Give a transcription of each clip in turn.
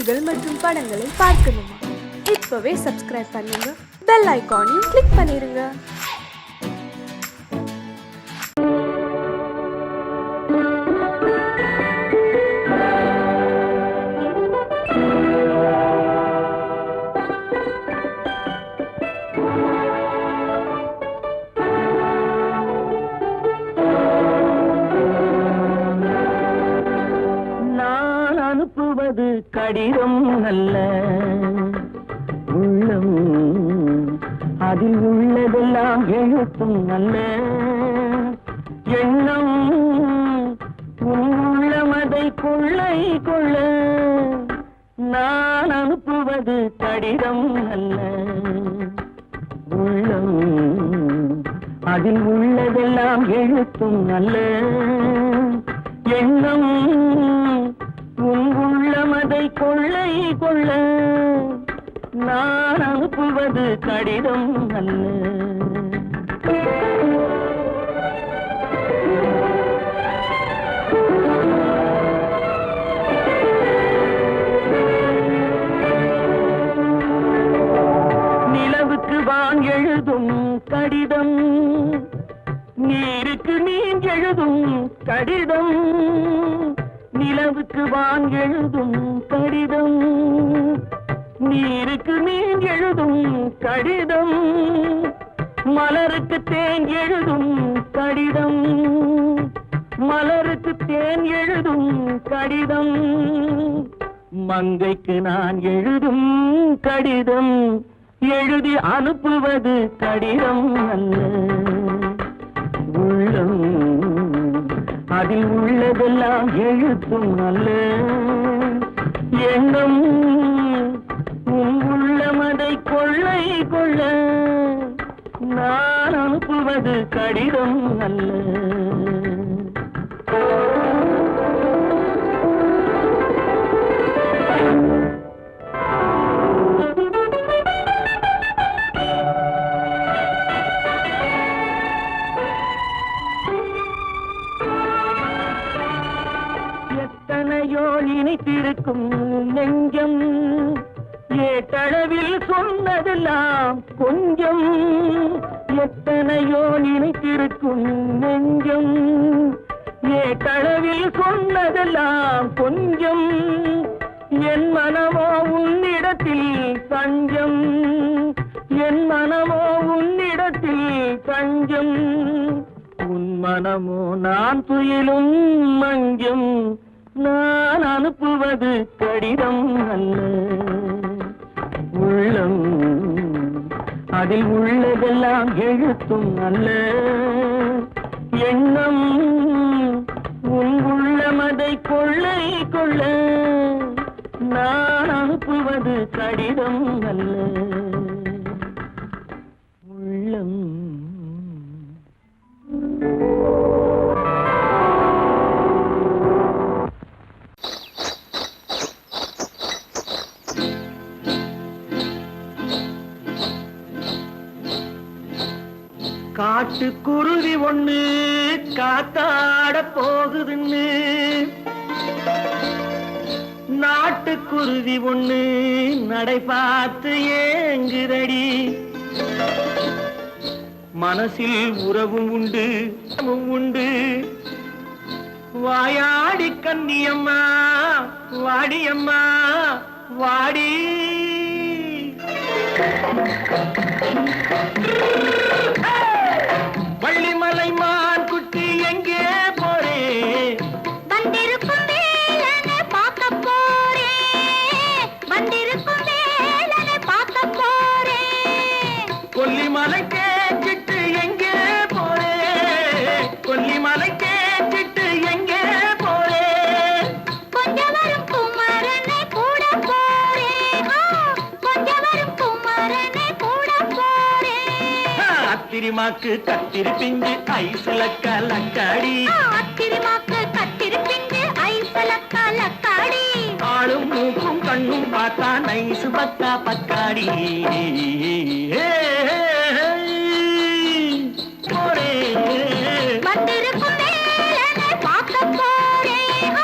செய்திகள் மற்றும் படங்களை பார்க்கணுமா? இப்பவே சப்ஸ்கிரைப் பண்ணுங்க, பெல் ஐகானையும் கிளிக் பண்ணிருங்க. அனுப்புவது கடிதம் அல்ல, உள்ளம் அதில் உள்ளதெல்லாம் எழுத்தும் அல்ல. எண்ணம் உள்ளமதை கொள்ளை கொள்ள. நான் அனுப்புவது கடிதம் அல்ல, உள்ளம் அதில் உள்ளதெல்லாம் எழுத்தும் அல்ல. எண்ணம் உள்ளமதை கொள்ளை கொள்ள. நான் அனுப்புவது கடிதம் அல்ல. நிலவுக்கு வான் எழுதும் கடிதம், நீருக்கு நீர் எழுதும் கடிதம். நிலவுக்கு வான் எழுதும் கடிதம், நீருக்கு நீர் எழுதும் கடிதம். மலருக்கு தேன் எழுதும் கடிதம், மலருக்கு தேன் எழுதும் கடிதம். மங்கைக்கு நான் எழுதும் கடிதம், எழுதி அனுப்புவது கடிதம் அல்ல. உள்ளம் அதில் உள்ளதெல்லாம் எழுத்தும் அல்ல. எண்ணம் உள்ளமதை கொள்ளை கொள்ள. நான் அனுப்புவது கடிதம் அல்ல. எத்தனையோ நினைத்திருக்கும் நெஞ்சம், ஏட்டளவில் சொன்னதெல்லாம் கொஞ்சம். எத்தனையோ நினைத்திருக்கும் நெஞ்சம், ஏட்டளவில் சொன்னதெல்லாம் கொஞ்சம். என் மனமோ உன்னிடத்தில் தஞ்சம், என் மனமோ உன்னிடத்தில் தஞ்சம். உன் மனமோ நான் துயிலும் மஞ்சம். நான் அனுப்புவது கடிதம் அல்ல, உள்ளம் அதில் உள்ளதெல்லாம் எழுத்தும் அல்ல. எண்ணம் உன் உள்ளமதை கொள்ளை கொள்ள. நான் அனுப்புவது கடிதம் அல்ல, உள்ளம். காட்டுக்குருவி ஒண்ணு காத்தாட போகுதுன்னு, நாட்டுக்குருவி ஒண்ணு நடை பார்த்து ஏங்குதடி. மனசில் உறவும் உண்டு உண்டு. வாயாடி கன்னியம்மா வாடியம்மா வாடி. வள்ளிமலை மான் குட்டி எங்கே போறே? வந்திருக்கும் வேலனை பார்க்க போறேன், வந்திருக்கும் வேலனை பார்க்க போறேன். கொல்லிமலை கேச்சிட்டு எங்கே போறே? கொல்லிமலை கேச்சிட்டு எங்கே போறே? கொஞ்சம் வரும் குமரனை கூட போறேன், கொஞ்சம் வரும் குமரனை கூட போறேன். அத்திரிமாக்கு கத்திரி பிஞ்சு ஐசுல கலக்காடி, அத்திரிமாக்கு கத்திரி பிஞ்சு ஐசுல கலக்காடி. ஆளும் மூக்கும் கண்ணும் பார்த்தா நைசு பக்கா பக்காடி. போரே வந்திருக்கும் வேலனை பார்க்க போறேன்.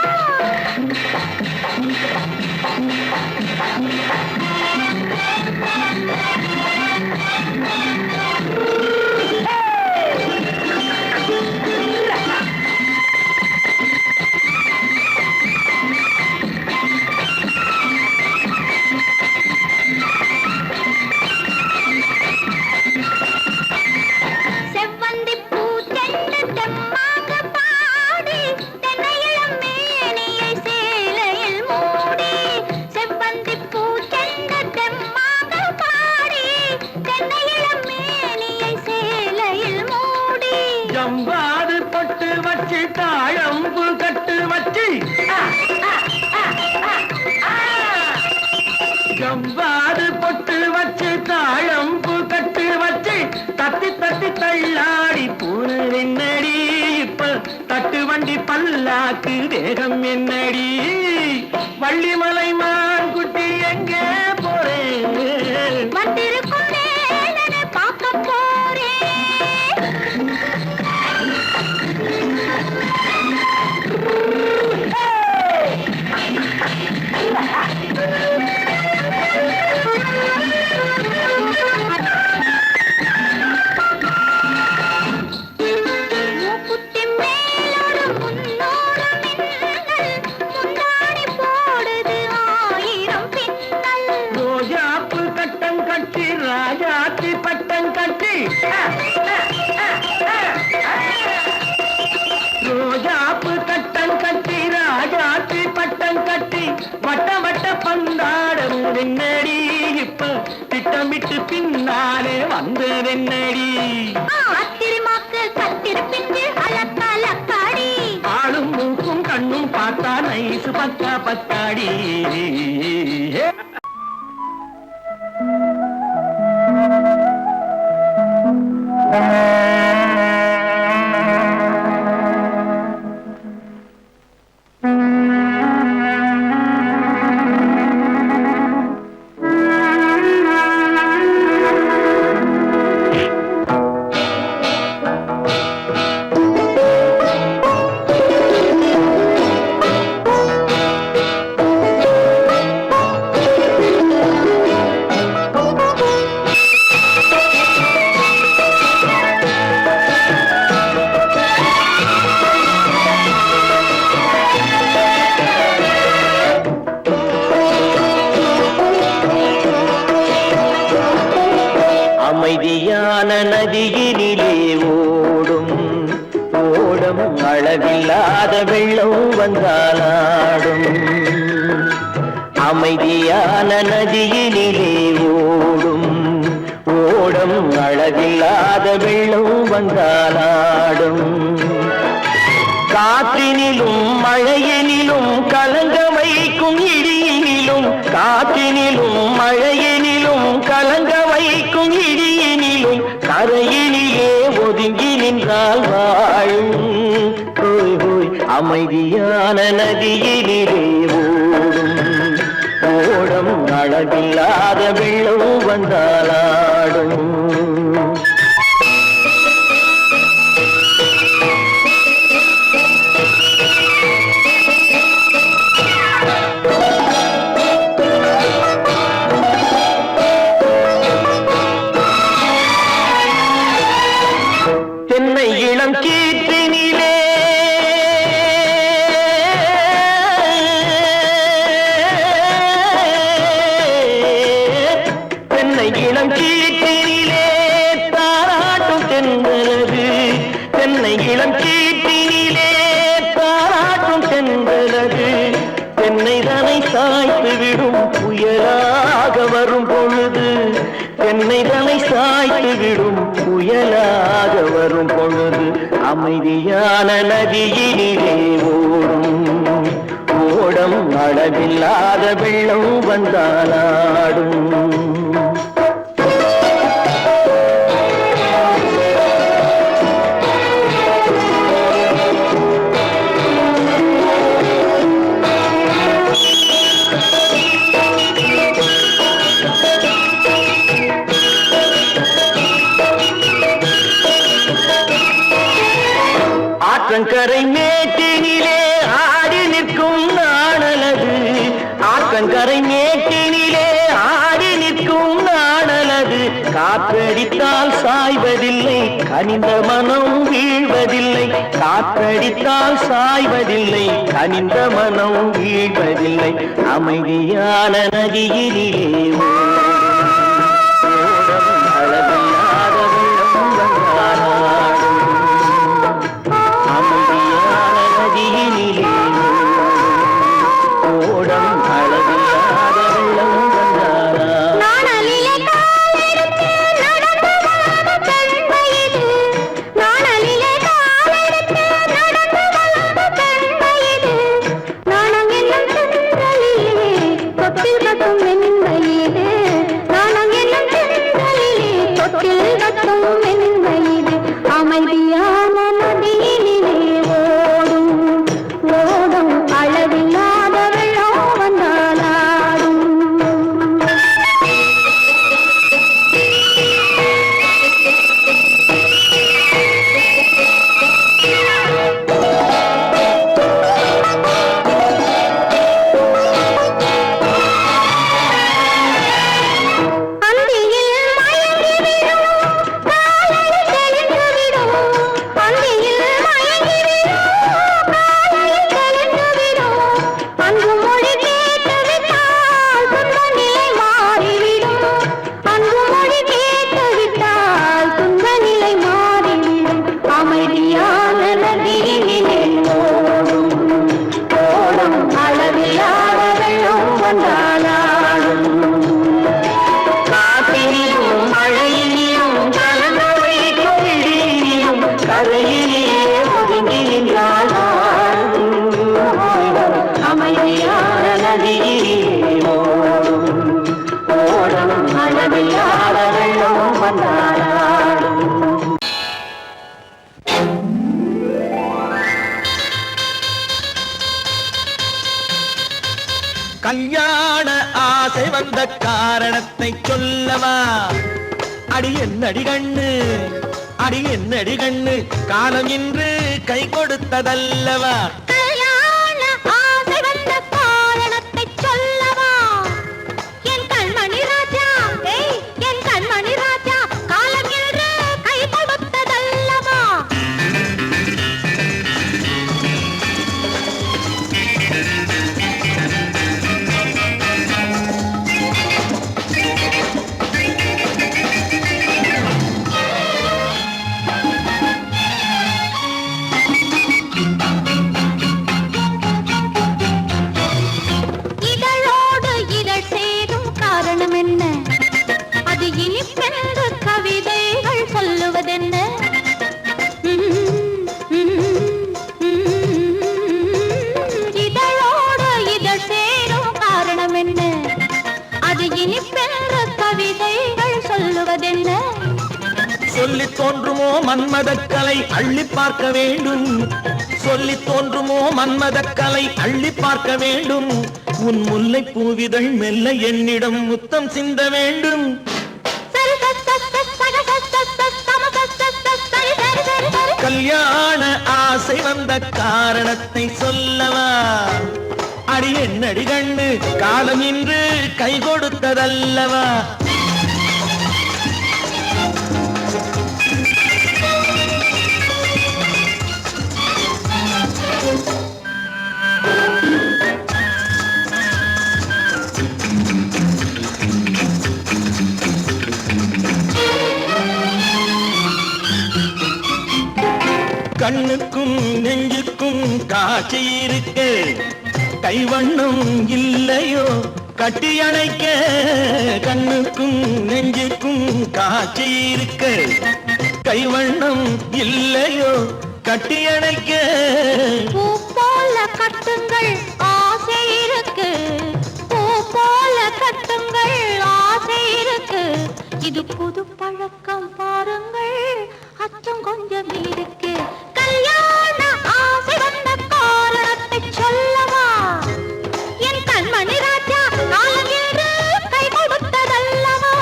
ஜவ்வாது பொட்டு வச்சு தாழம்பு கட்டு வச்சு தத்தி தத்தி தள்ளாடி பூரு என்னடி இப்ப தட்டு வண்டி பல்லாக்கு வேகம் என்னடி வள்ளிமலை மான் குட்டி எங்கே போறேன் வந்திருக்கும் வேலனை பார்க்க போறேன் மூக்குத்தி மேலோடு முன்னோடு மின்னல் முந்தாடி போடுது ஆயிரம் பின்னல் ரோஜாப்பு கட்டம் கட்டி ராஜாத்தி பட்டம் கட்டி ரோஜாப்பு கட்டம் கட்டி ராஜாத்தி பட்டம் கட்டி வட்ட வட்ட பந்தாடம் என்னடி இப்ப திட்டமிட்டு பின்னாலே வந்து என்னடி ஆத்திரமாக்கு கத்திருப்பிஞ்சு அலக்காடி ஆளும் மூக்கும் கண்ணும் பார்த்தா நைசு பக்கா பக்காடி அமைதியான நதியினிலே ஓடும் ஓடும் அளவில்லாத வெள்ளம் வந்தாலாடும் அமைதியான நதியினிலே ஓடும் ஓடும் அளவில்லாத வெள்ளம் வந்தாலாடும் காற்றினிலும் மழையினிலும் கலங்க வைக்கும் இடியினிலும் காற்றினிலும் மழையினிலும் கலங்க வைக்கும் இடியினிலும் கரையினிலே ஒதுங்கி நின்றால் வாழும் ஹோய் ஹோய் அமைதியான நதியினிலே ஓடும் ஓடம் அளவில்லாத வெள்ளம் வந்தாலாடும் தென்னை இளம் கீற்றினிலே தென்னை இளம் கீற்றினிலே தாராட்டும் தென்றலது தென்னை இளம் கீற்றினிலே தாராட்டும் தென்றலது தென்னை தனை சாய்த்து விடும் புயலாக வரும் பொழுது தென்னை தனை சாய்த்து விடும் புயலாக வரும் பொழுது அமைதியான நதியினிலே ஓடும் ஓடம் அளவில்லாத வெள்ளம் வந்தாலாடும் ஆற்றங்கரை மேட்டினிலே ஆடி நிற்கும் நாணலது ஆற்றங்கரை மேட்டினிலே ஆடி நிற்கும் நாணலது காற்றடித்தால் சாய்வதில்லை கனிந்த மனம் வீழ்வதில்லை காற்றடித்தால் சாய்வதில்லை கனிந்த மனம் வீழ்வதில்லை அமைதியான நதியினிலே அளவில்லாத வெள்ளம் வந்தாலாடும் அமைதியான நதியினிலே ஓடம் அளவில்லாத வெள்ளம் வந்தாலாடும் நாணலிலே காலெடுத்து நடந்து வளர்ந்த பெண்மையிது நாணலிலே காலெடுத்து நடந்து வளர்ந்த பெண்மையிது நாணம் என்னும் சென்றலிலே தொட்டில் கட்டும் வெண்மையே கல்யாண ஆசை வந்த காரணத்தை சொல்லவா? அடி என்னடி கண்ணு, அடி என்னடி கண்ணு, காலம் இன்று கை கொடுத்ததல்லவா? கல்யாண ஆசை வந்த காரணத்தை சொல்லவா? என் கண்மணி ராஜா, என் கண்மணி ராஜா, காலம் என்று கை கொடுத்ததல்லவா? இதழோடு இதழ் சேரும் காரணம் என்ன? அது இனிப்பென்று கவிதைகள் சொல்லுவதென்ன? இதழோடு இதழ் சேரும் காரணம் என்ன? அது இனிப்பென்று கவிதைகள் சொல்லுவதென்ன? சொல்லி தோன்றுமோ மன்மதக்கலை அள்ளி பார்க்க வேண்டும், சொல்லி தோன்றுமோ மன்மதக்கலை அள்ளி பார்க்க வேண்டும். உன் முல்லை பூவிதழ் மெல்ல என்னிடம் முத்தம் சிந்த வேண்டும். கல்யாண ஆசை வந்த காரணத்தை சொல்லவா? அடி என்னடி கண்ணு, காலம் இன்று கை கொடுத்ததல்லவா? கண்ணுக்கும் நெஞ்சுக்கும் காட்சி இருக்க, கைவண்ணம் இல்லையோ கட்டி அணைக்க? கண்ணுக்கும் நெஞ்சுக்கும் காட்சி இருக்க, கைவண்ணம் இல்லையோ கட்டி அணைக்க? பூ போல கட்டுங்கள் ஆசை இருக்கு, பூ போல கட்டுங்கள் ஆசை இருக்கு. இது புது பழக்கம் பாருங்கள், அச்சம் கொஞ்சம் இருக்கு. கல்யாண ஆசை வந்த காரணத்தை சொல்லவா? என் கண்மணி ராஜா, காலம் என்று கை கொடுத்ததல்லவா?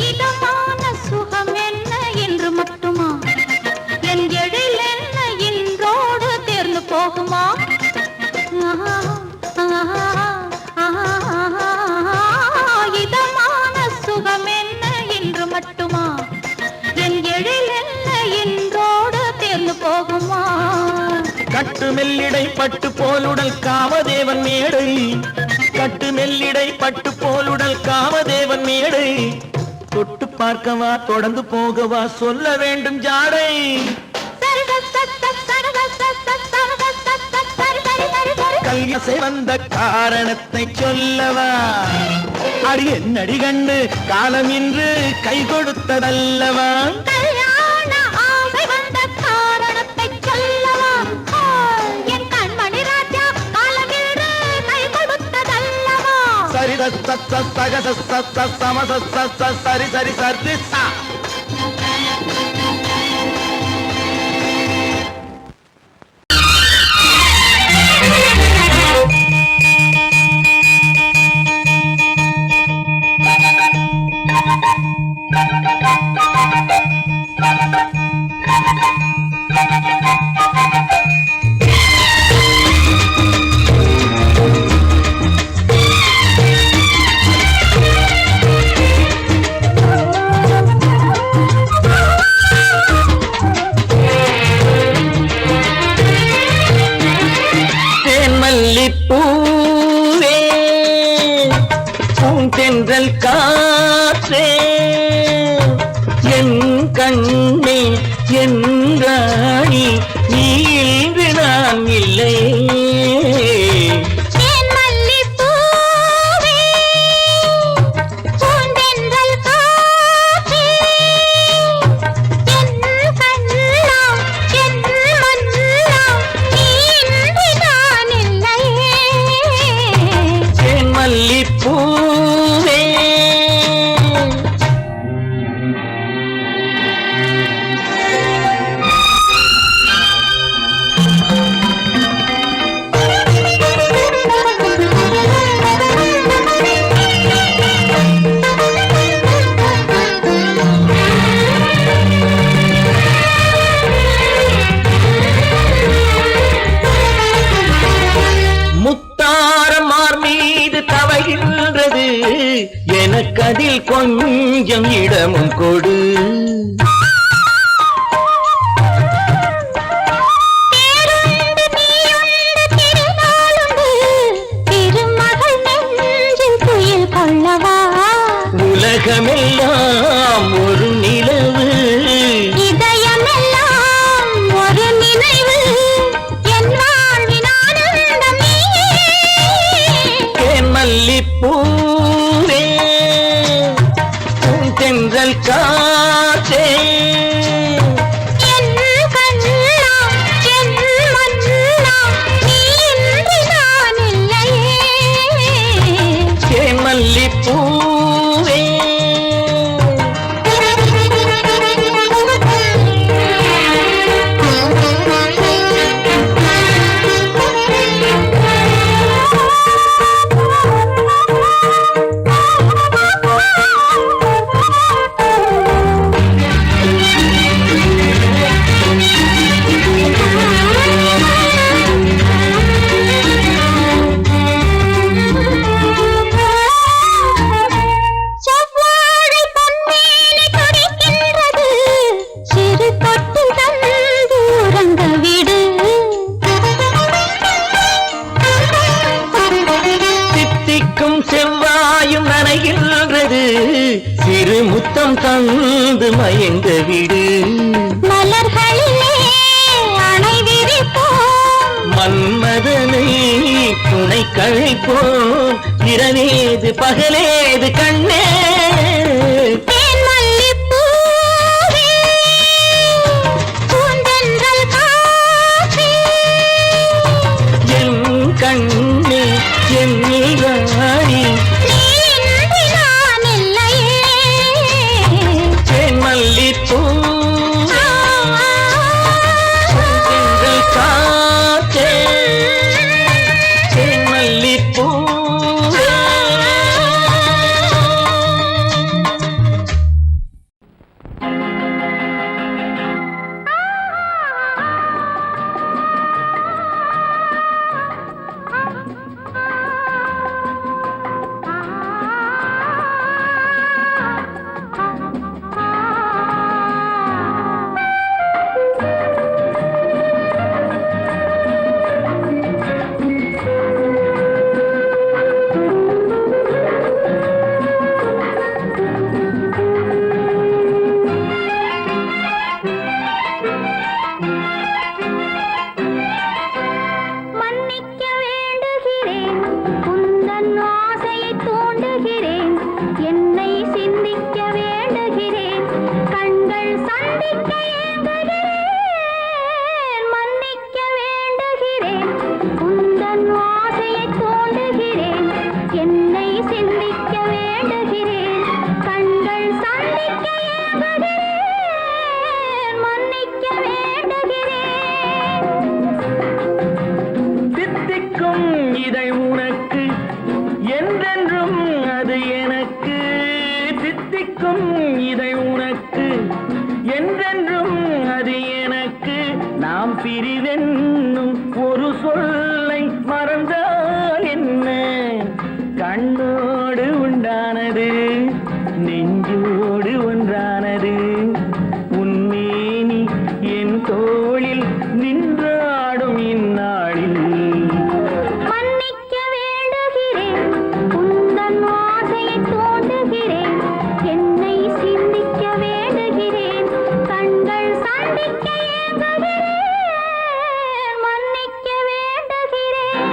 இதமான சுகம் என்ன என்று மட்டுமா? என் எழில் என்ன இன்றோடு தேர்ந்து போகுமா? இதமான சுகம் என்ன என்று மட்டுமா? என் எழில் என்ன இன்றோடு தேர்ந்து போகுமா? கட்டு மெல்லிடை பட்டு போலுடல் காமதேவன் மேடை, கட்டு மெல்லிடை பட்டு போலுடல் காமதேவன் மேடை. தொட்டு பார்க்கவா தொடர்ந்து போகவா சொல்ல வேண்டும் ஜாடை? கல்யாசை வந்த காரணத்தை சொல்லவா? அடி என்னடி கண்டு, காலம் இன்று கை கொடுத்ததல்லவா? கல்யாண ஆசை வந்த காரணத்தை சொல்லவா? என் கண்மணி ராஜா, காலம் என்று கை கொடுத்ததல்லவா? சரி சக சம சரி சரி சரி சா. பூவே பூந்தென்றல் காற்றே என் கண்ணே என் ராணி நீ இன்று நான் இல்லை. என் எனக்கதில் கொஞ்சம் இடமும் கொடு. உலகமெல்லாம் ஒரு நிலவு, இதயமெல்லாம் ஒரு நினைவு, என் வாழ்வின் ஆனந்தம் நீயே. தேன் மல்லிப்பூவே தென்றல் காற்றே, என் கண்ணா என் மன்னா, நீ இன்றி நான் இல்லையே. தேன் மல்லிப்பூவே செவ்வாயும் நனைகின்றது, சிறு முத்தம் தந்து மயங்க விடு. மலர்களிலே அணை விரிப்போம், மன்மதனை துணை கழிப்போம், இரவேது பகலேது கண்ணே. தேன் மல்லிப்பூவே பூந்தென்றல் காற்றே, என் கண்ணே என் ராணி, நீ இன்றி நான் இல்லையே. தேன் மல்லிப்பூ தென்றல் காற்றே, தேன் மல்லிப்பூ. மன்னிக்க வேண்டுகிறேன், உந்தன் ஆசையை தூண்டுகிறேன், என்னை சிந்திக்க வேண்டுகிறேன், கண்கள் சந்திக்க ஏங்குகிறேன். மன்னிக்க வேண்டுகிறேன், உந்தன் ஆசையை தூண்டுகிறேன், என்னை சிந்திக்க வேண்டுகிறேன், கண்கள் சந்திக்க ஏங்குகிறேன். மன்னிக்க வேண்டுகிறேன். தித்திக்கும் இதை உனக்கு என்றென்றும் அது எனக்கு, தித்திக்கும் இதை உனக்கு என்றென்றும் அது எனக்கு. நாம் பிரிவென்னும் ஒரு சொல்லை மறந்தால் என்ன, கண்ணோடு உண்டானது நெஞ்சோடு ஒன்றானது. உன்மேனி என் தோளில் நின்றாடும் இந்நாளில். மன்னிக்க வேண்டுகிறேன், உந்தன் ஆசையை தூண்டுகிறேன், என்னை சிந்திக்க வேண்டுகிறேன், கண்கள் சந்திக்க ஏங்குகிறேன். மன்னிக்க வேண்டுகிறேன்.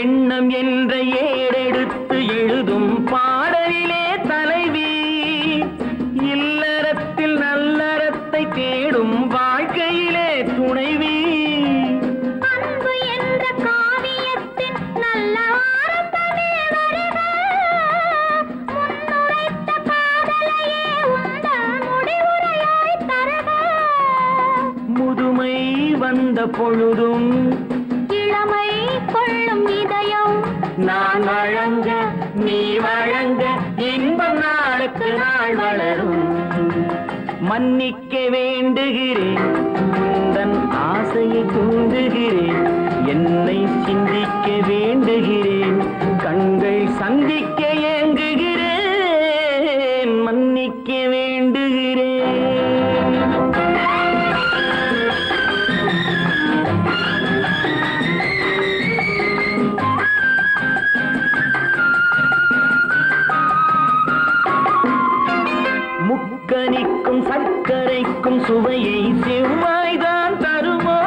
எண்ணம் என்ற ஏடெடுத்து எழுதும் பாடலிலே தலைவி, இல்லறத்தில் நல்லறத்தை தேடும் வாழ்க்கையிலே துணைவி. அன்பு என்ற காவியத்தின் நல்ல ஆரம்பமே வருக, முன்னுரைத்த காதலையே உந்தன் முடிவுரையாய் தருக. முதுமை வந்த பொழுதும் இளமை கொள்ளும் இதயம் நான் வழங்க நீ வழங்க, இன்பம் நாளுக்கு நாள் வளரும். மன்னிக்க வேண்டுகிறேன் உந்தன் ஆசையை தூண்டுகிறேன் என்னை சிந்திக்க வேண்டுகிறேன் கண்கள் சந்திக்க ஏங்குகிறேன் மன்னிக்க வேண்டுகிறேன் முக்கனிக்கும் சர்க்கரைக்கும் சுவையை செவ்வாய்தான் தருமோ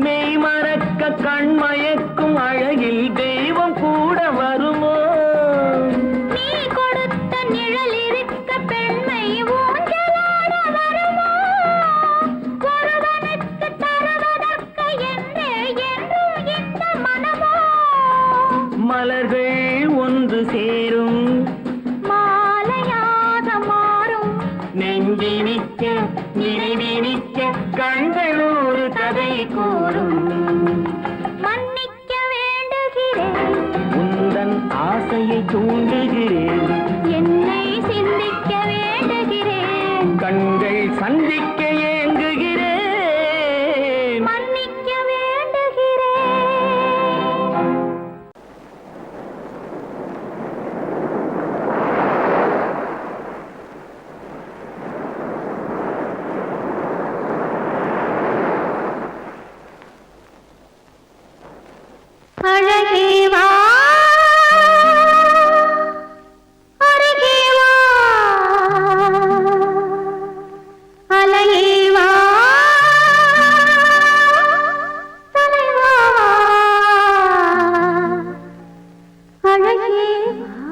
மெய் மறக்க கண்மயக்கும் அழகில் தெய்வம் கூட வருமோ நீ கொடுத்த நிழல் இருக்க பெண்மை ஊஞ்சலாட வருமோ ஒருவனுக்கு தருவதற்கு என்றே என்றும் இந்த மனமோ மலர்கள் ஒன்று சேரும் மாலையாக மாறும் நெஞ்சினிக்க நினைவினிக்க கண்கள் ஒரு கதை கூறும் மன்னிக்க வேண்டுகிறேன் உந்தன் ஆசையை தூண்டுகிறேன் என்னை சிந்திக்க வேண்டுகிறேன் கண்கள் சந்திக்க ஏங்குகிறேன் மன்னிக்க வேண்டுகிறேன் அழகே வா அருகே வா அலையே வா தலைவா அழகே வா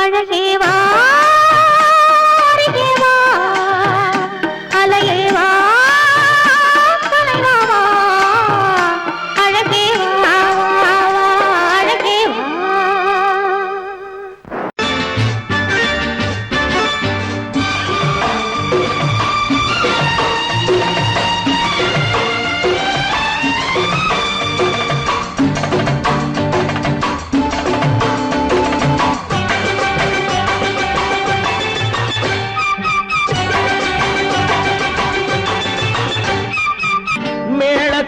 அழகேவா அருகேவா அலையேவா கலைவாவா அழகேவா அழகேவா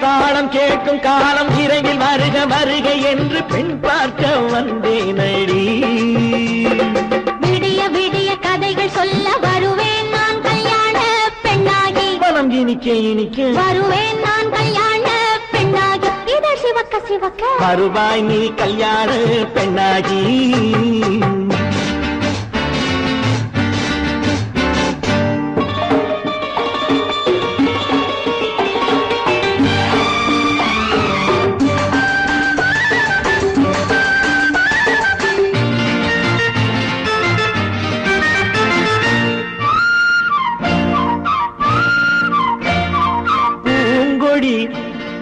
தாளம் கேட்கும் காலம் விரைவில் வருக வருக என்று பெண் பார்க்க வந்தேனடி. விடிய விடிய கதைகள் சொல்ல வருவேன் நான் கல்யாண பெண்ணாகி. மனம் இனிக்க இனிக்க வருவேன் நான் கல்யாண பெண்ணாகி. இதழ் சிவக்க சிவக்க வருவாய் நீ கல்யாண பெண்ணாகி.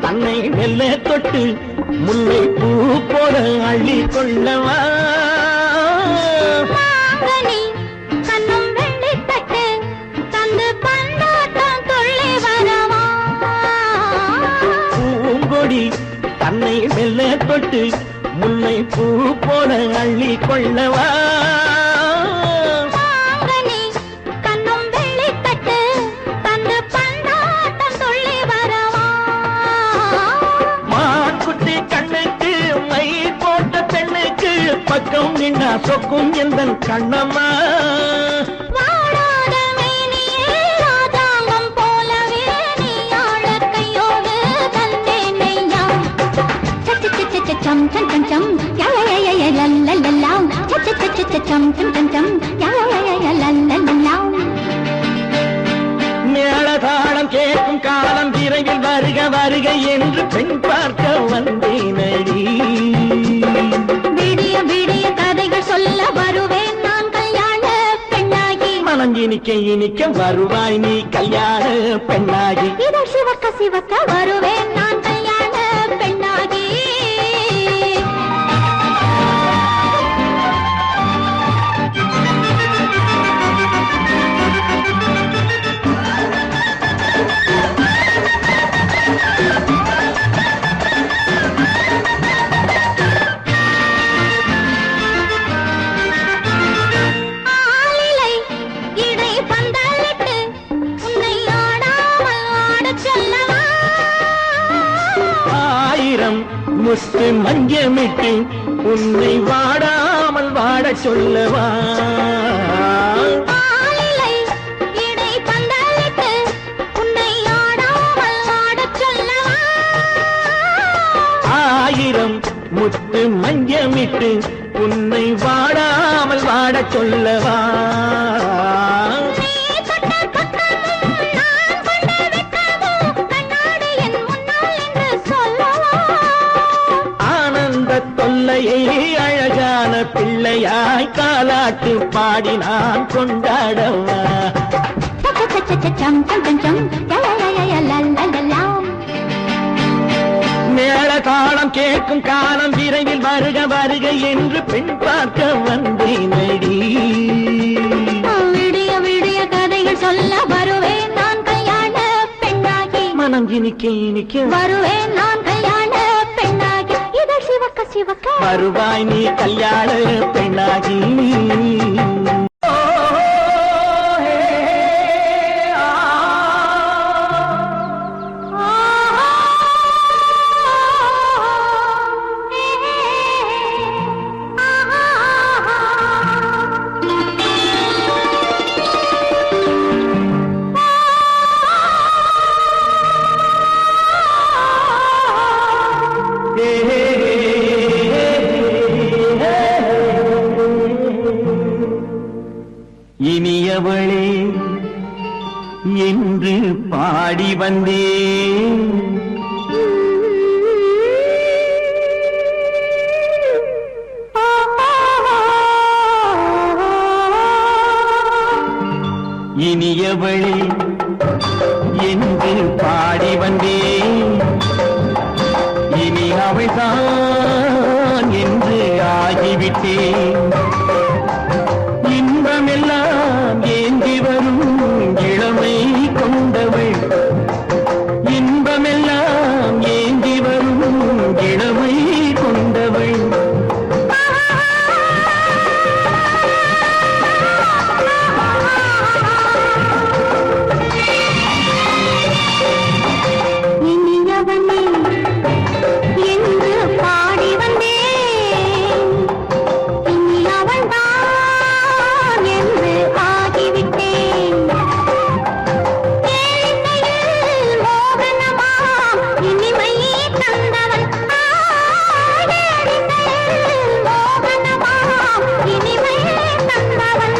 தன்னை மெல்ல தொட்டு முல்லை பூ போல அள்ளி கொள்ளவா. கண்ணும் வெள்ளி தட்டு தந்து பந்தாட்டம் துள்ளி வரவா. பூங்கொடி தன்னை மெல்ல தொட்டு முல்லை பூ போல அள்ளி கொள்ளவா. பக்கம் நின்னா சொக்கும் எந்தன் கண்ணம்மா. வாடாத மேனியே ராஜாங்கம் போலவே நீ ஆள கையோடு தந்தேனையா. சச்ச சச்ச சச்சம் சம் சம் யய லல்லல்லாம். சச்ச சச்ச சச்சம் சம் சம் யய லல்லல்லாம். மேளதாளம் கேட்கும் காலம் விரைவில் வருக வருக என்று பெண் பார்க்க வந்தேனடி. விடிய விடிய கதைகள் சொல்ல வருவேன் நான் கல்யாண பெண்ணாகி. மனம் இனிக்க இனிக்க வருவாய் நீ கல்யாண பெண்ணாகி. இதழ் சிவக்க சிவக்க வருவேன் நான் கல்யாண பெண்ணாகி. முத்து மஞ்சமிட்டு உன்னை வாடாமல் வாட சொல்லவா. ஆயிரம் முத்து மஞ்சமிட்டு உன்னை வாடாமல் வாட சொல்லவா. அழகான பிள்ளையாய் காலாட்டு பாடி நான் கொண்டாடவா. மேள தாளம் கேட்கும் காலம் விரைவில் வருக வருக என்று பெண் பார்க்க வந்தேனடி. விடிய விடிய கதைகள் சொல்ல வருவேன் நான் கல்யாண பெண்ணாகி. மனம் இனிக்க இனிக்க வருவேன் நான் கல்யாண பெண்ணாகி. இதழ் சிவக்க சிவக்க வருவாய் நீ கல்யாண பெண்ணாகி. இனியவளே என்று பாடி வந்தேன். இனியவளே என்று பாடி வந்தேன். இனி அவள்தான் என்று ஆகிவிட்டேன். இன்பமெல்லாம் ஏந்தி வரும் இளமை கொண்டவள், இன்பமெல்லாம் ஏந்தி வரும் இளமை கொண்டவள். இனியவனே என்று பாடி வந்தேன். இனி அவள்தான் என்று ஆகிவிட்டேன். கேளிக்கையில் மோகனமாம் இனிமை தந்தவன். கேளிக்கையில் மோகனமாம் இனிமை தந்தவன்.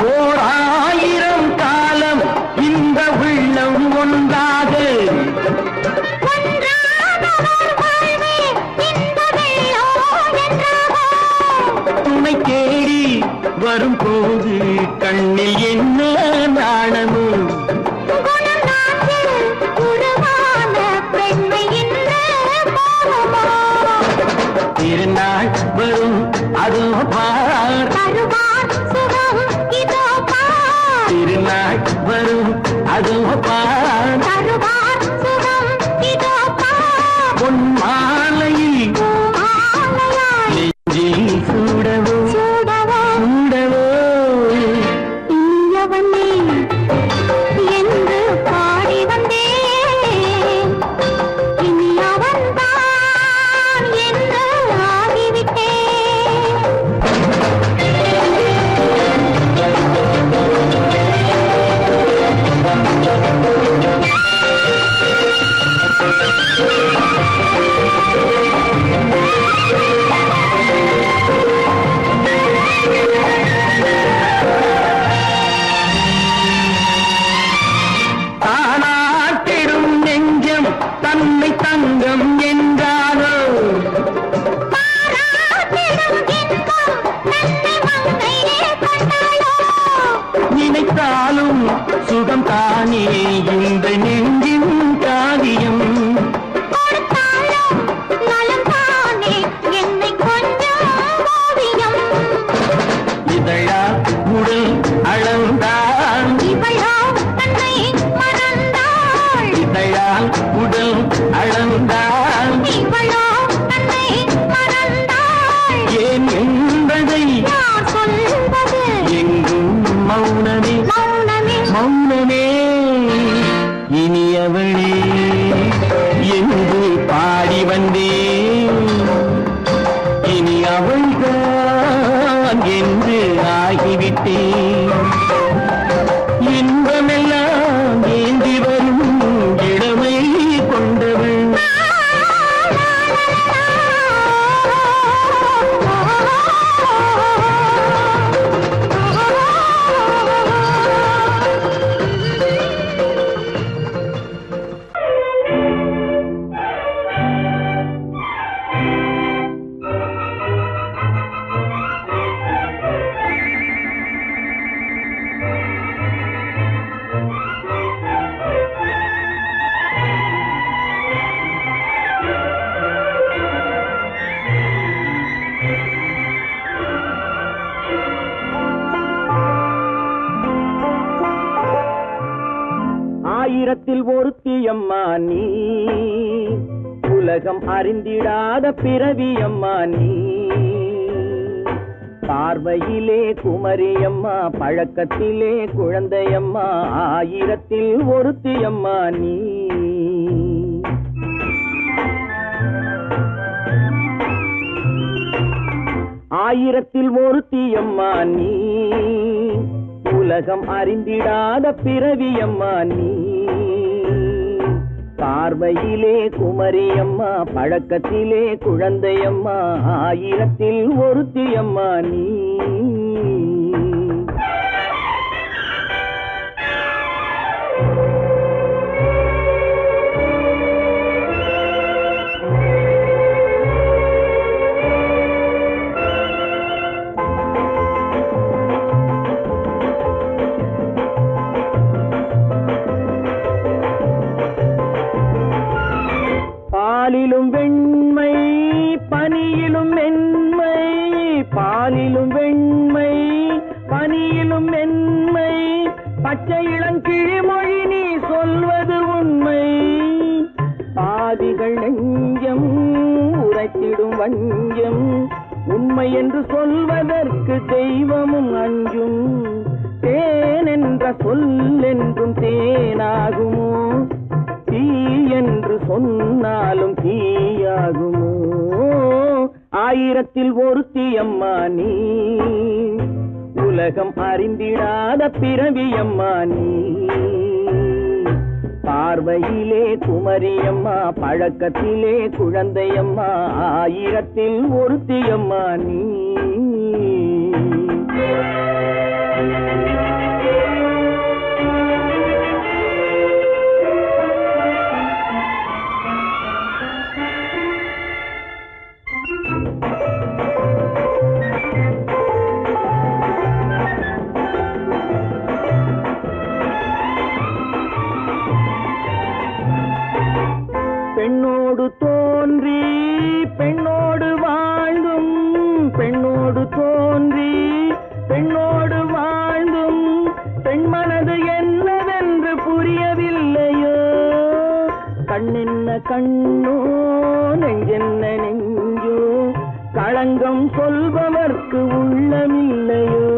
ஓர் ஆயிரம் காலம் இந்த உள்ளம் ஒன்றாக உன்னை தேடி வரும்போது கண்ணில் என்ன நாணமோ? திருநாள் வரும் அதோ பார், திருநாள் வரும் அதோ பார். பொன் மாலையில் நெஞ்சில் சூடவோ சூடவோ. என்று பாடி வந்தேன். இனி அவன்தான் என்று ஆகிவிட்டேன். தானாட்டிடும் நெஞ்சம் தன்னை தங்கம் என்றாரோ? நினைத்தாலும் சுகம் தானே இந்த நெஞ்சின் காரியம். இதழா உடல் அளந்தாள், இதழால் உடல் அளந்தாள். ஏன் என்பதை எங்கும் மௌனமே மௌனமே. இனியவளே என்று பாடி வந்தேன். இனி அவள்தான் என்று ஆகிவிட்டேன். இன்பமெல்லாம் ஏந்தி வரும் இளமை கொண்டவள். ஆயிரத்தில் ஒருத்தியம்மா நீ, உலகம் அறிந்திடாத பிறவியம்மா நீ. பார்வையிலே குமரியம்மா, பழக்கத்திலே குழந்தையம்மா. ஆயிரத்தில் ஒருத்தியம்மா நீ. ஆயிரத்தில் ஒருத்தியம்மா நீ, உலகம் அறிந்திடாத பிறவியம்மா நீ. பார்வையிலே குமரியம்மா, பழக்கத்திலே குழந்தையம்மா. ஆயிரத்தில் ஒருத்தியம்மா நீ. பாலிலும் மென்மை பச்சை இளங்கிழிமொழி நீ சொல்வது உண்மை பாதிகள் நெஞ்சம் உரைத்திடும் வஞ்சம் உண்மை என்று சொல்வதற்கு தெய்வமும் அஞ்சும் தேன் என்ற சொல் என்றும் தேனாகுமோ தீ என்று சொன்னாலும் தீயாகுமோ ஆயிரத்தில் ஒருத்தி அம்மா நீ உலகம் அறிந்திடாத பிறவியம்மா நீ பார்வையிலே குமரியம்மா பழக்கத்திலே குழந்தையம்மா ஆயிரத்தில் ஒருத்தியம்மா நீ பெண்ணோடு தோன்றி பெண்ணோடு வாழ்ந்தும் பெண்ணோடு தோன்றி பெண்ணோடு வாழ்ந்தும் பெண்மனது என்னவென்று புரியவில்லையோ கண்ணென்ன கண்ணோ நெஞ்சென்ன நெஞ்சோ களங்கம் சொல்பவர்க்கு உள்ளமில்லையோ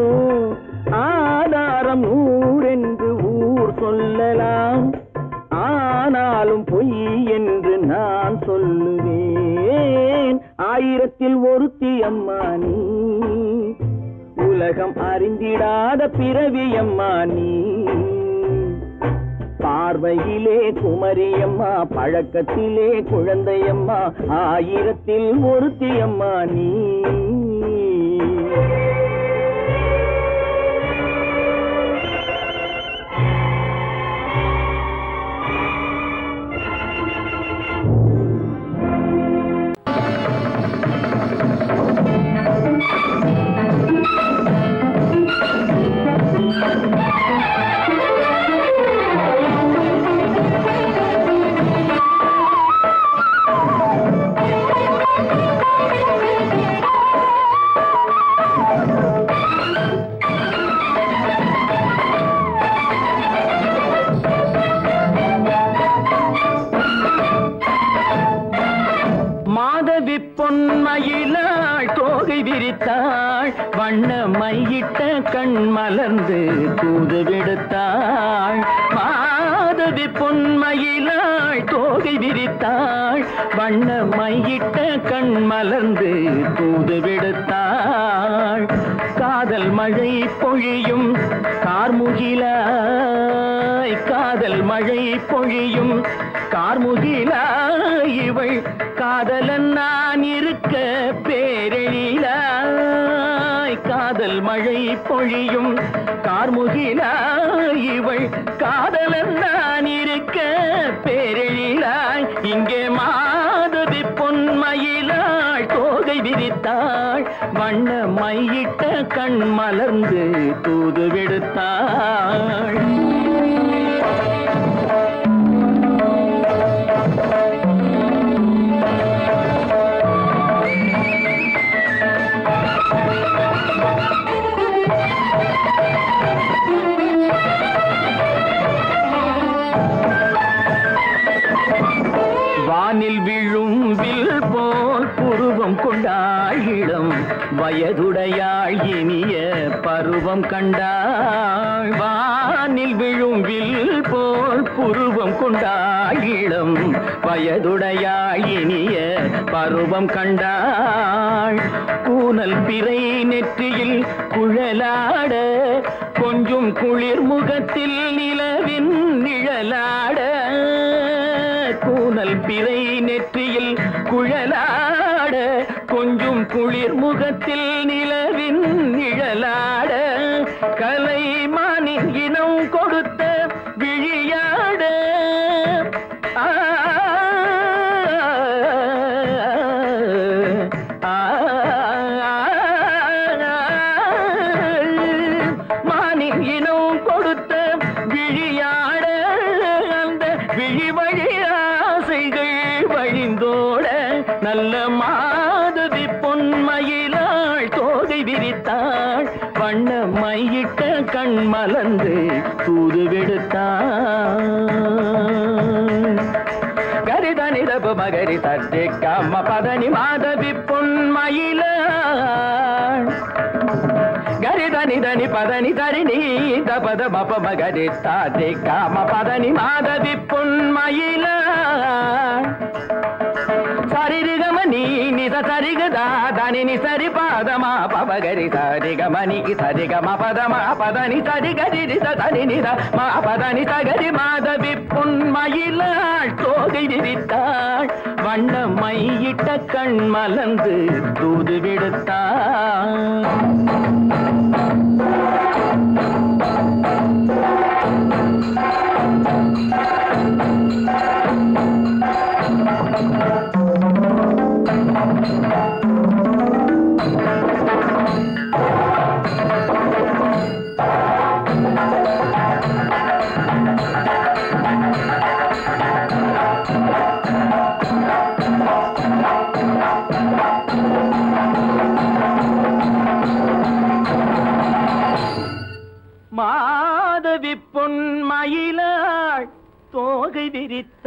ஆதாரம் நூறென்று ஊர் சொல்லலாம் ஆனாலும் பொய் என்று நான் சொல்லுவேன் ஆயிரத்தில் ஒருத்தி அம்மா நீ உலகம் அறிந்திடாத பிறவியம்மா நீ பார்வையிலே குமரியம்மா பழக்கத்திலே குழந்தையம்மா ஆயிரத்தில் ஒருத்தி அம்மா நீ மாதவி பொன்மயிலாள் தோகை விரித்தாள் வண்ண மையிட்ட கண் மலர்ந்து தூது விடுத்தாள் மாதவி பொன்மயிலாள் தோகை விரித்தாள் வண்ண மையிட்ட கண் மலர்ந்து தூது விடுத்தாள் காதல் மழை பொழியும் கார்முகிலாய் காதல் மழை பொழியும் கார்முகிலாய் இவள் காதலன் நான் இருக்க பேரெழிலாய் காதல் மழை பொழியும் கார்முகிலாய் இவள் காதலன் நான் இருக்க பேரெழிலாய் இங்கே மாதவி பொன்மயிலாள் தோகை விரித்தாள் வண்ண மையிட்ட கண் மலர்ந்து தூது விடுத்தாள் வானில் விழும் வில் போல் புருவம் கொண்டாள் இளம் வயதுடையாள் இனிய பருவம் கண்டாள் வானில் விழும் வில் போல் புருவம் கொண்டாள் இளம் வயதுடையாள் இனிய பருவம் கண்டாள் கூனல் பிறை நெற்றியில் குழலாட கொஞ்சம் குளிர் முகத்தில் நிலவின் நிழலாட கூனல் பிறை நெற்றியில் குழலாட கொஞ்சம் குளிர் முகத்தில் நிலவின் நிழலாட கலைமானின் இனம் கொடுத்த விழியாட மானின் இனம் கொடுத்த விழியாட அந்த விழி வழி ஆசைகள் வழிந்தோட நல்ல மாதவி பொன்மயிலாள் தோகை விரித்தாள் வண்ண மையிட்ட கண் மலர்ந்து தூது விடுத்தான் கரிதனி தப மகரி சர்ஜி கம்ம பதனி மாதவி பொன்மயில கரிதனி தனி பதனி தரிணி தபத மப மகரி சர்ஜி கம்ம பதனி மாதவி பொன்மயில சரிகமணி நித சரிகதா தனி நி சரி பாதமா பபகரி சரிகமணிக்கு சரிகம பதமா பதனி சரிகரி தனி நித மா பதனி சகரி மாதவி பொன்மயிலாள் தோகை விரித்தாள் வண்ண மையிட்ட கண் மலர்ந்து தூது விடுத்தாள் மாதவி பொன்மயிலாள் தோகை விரித்தாள்